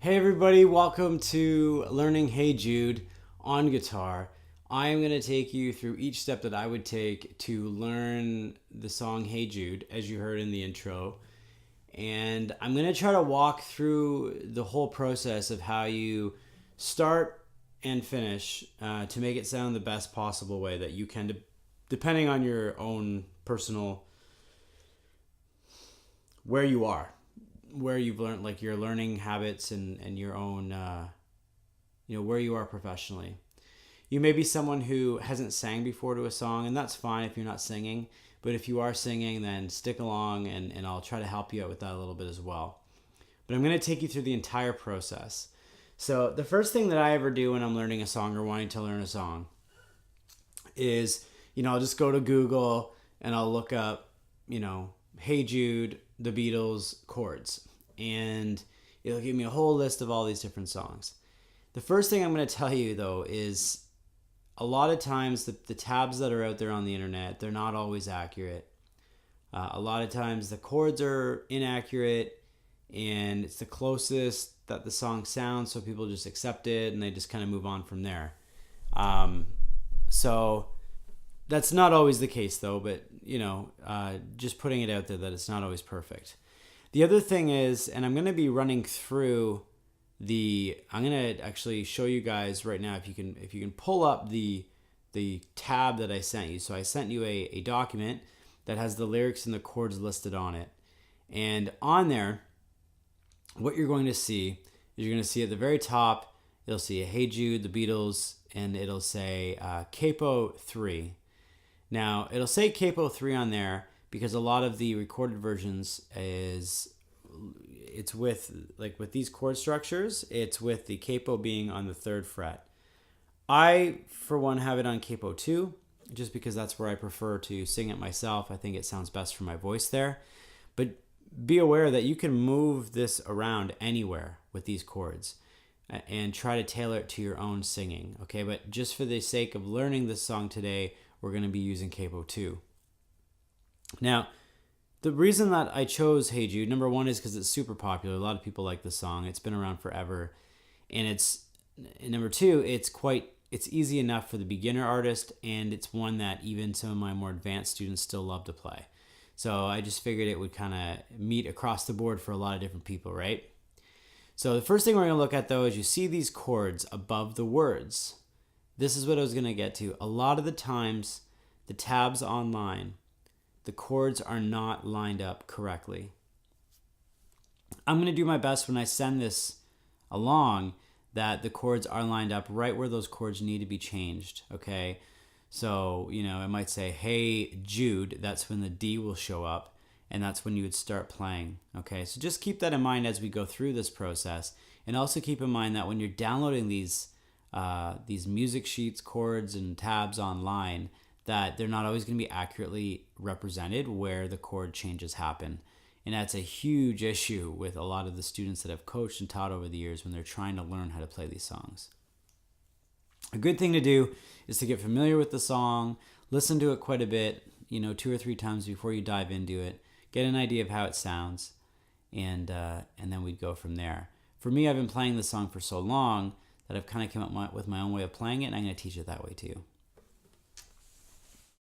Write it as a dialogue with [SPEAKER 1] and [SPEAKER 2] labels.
[SPEAKER 1] Hey everybody, welcome to Learning Hey Jude on guitar. I am going to take you through each step that I would take to learn the song Hey Jude, as you heard in the intro. And I'm going to try to walk through the whole process of how you start and finish to make it sound the best possible way that you can, depending on your own personal, where you are, where you've learned, like your learning habits and your own, where you are professionally. You may be someone who hasn't sang before to a song, and that's fine if you're not singing. But if you are singing, then stick along and I'll try to help you out with that a little bit as well. But I'm going to take you through the entire process. So the first thing that I ever do when I'm learning a song or wanting to learn a song is, I'll just go to Google and I'll look up, Hey Jude, the Beatles chords. And it'll give me a whole list of all these different songs. The first thing I'm going to tell you, though, is a lot of times the tabs that are out there on the internet, they're not always accurate. A lot of times the chords are inaccurate and it's the closest that the song sounds, so people just accept it and they just kind of move on from there. So that's not always the case, though, but, just putting it out there that it's not always perfect. The other thing is, and I'm going to be running through I'm going to actually show you guys right now if you can pull up the tab that I sent you. So I sent you a document that has the lyrics and the chords listed on it. And on there, what you're going to see is you're going to see at the very top, it'll see Hey Jude, the Beatles, and it'll say Capo 3. Now, it'll say Capo 3 on there because a lot of the recorded versions it's with these chord structures, it's with the capo being on the 3rd fret. I, for one, have it on capo 2, just because that's where I prefer to sing it myself. I think it sounds best for my voice there. But be aware that you can move this around anywhere with these chords and try to tailor it to your own singing, okay? But just for the sake of learning this song today, we're going to be using capo 2. Now, the reason that I chose Hey Jude, number one, is because it's super popular. A lot of people like the song. It's been around forever. And number two, it's easy enough for the beginner artist, and it's one that even some of my more advanced students still love to play. So I just figured it would kind of meet across the board for a lot of different people, right? So the first thing we're going to look at, though, is you see these chords above the words. This is what I was going to get to. A lot of the times, the tabs online, the chords are not lined up correctly. I'm going to do my best when I send this along that the chords are lined up right where those chords need to be changed, okay? So, it might say, Hey Jude, that's when the D will show up, and that's when you would start playing, okay? So just keep that in mind as we go through this process, and also keep in mind that when you're downloading these music sheets, chords, and tabs online, that they're not always going to be accurately represented where the chord changes happen. And that's a huge issue with a lot of the students that I've coached and taught over the years when they're trying to learn how to play these songs. A good thing to do is to get familiar with the song, listen to it quite a bit, 2 or 3 times before you dive into it, get an idea of how it sounds, and then we'd go from there. For me, I've been playing the song for so long that I've kind of come up with my own way of playing it, and I'm going to teach it that way too.